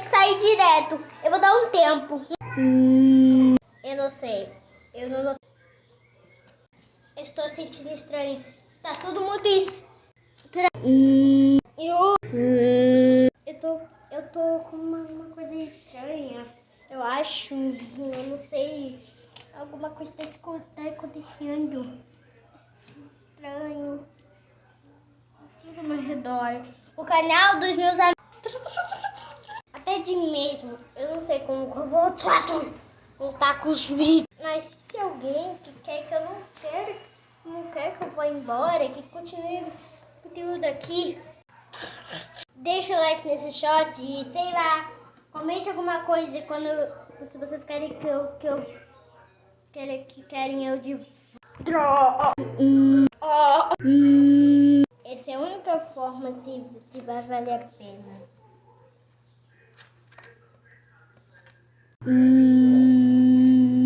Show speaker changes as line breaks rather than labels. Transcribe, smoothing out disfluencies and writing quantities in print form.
que sair direto. Eu vou dar um tempo. Eu não sei. Eu não... Estou sentindo estranho. Tá todo mundo estranho. Eu tô com uma coisa estranha. Eu acho. Eu não sei. Alguma coisa tá acontecendo. Estranho. Tudo ao meu redor. O canal dos meus amigos. Até de mesmo. Eu não sei como que eu vou voltar com os vídeos. Mas se alguém que quer que eu não quer que eu vá embora, que continue o conteúdo aqui, deixa o like nesse shot e sei lá, comente alguma coisa quando se vocês querem querem eu de essa é a única forma se vai valer a pena.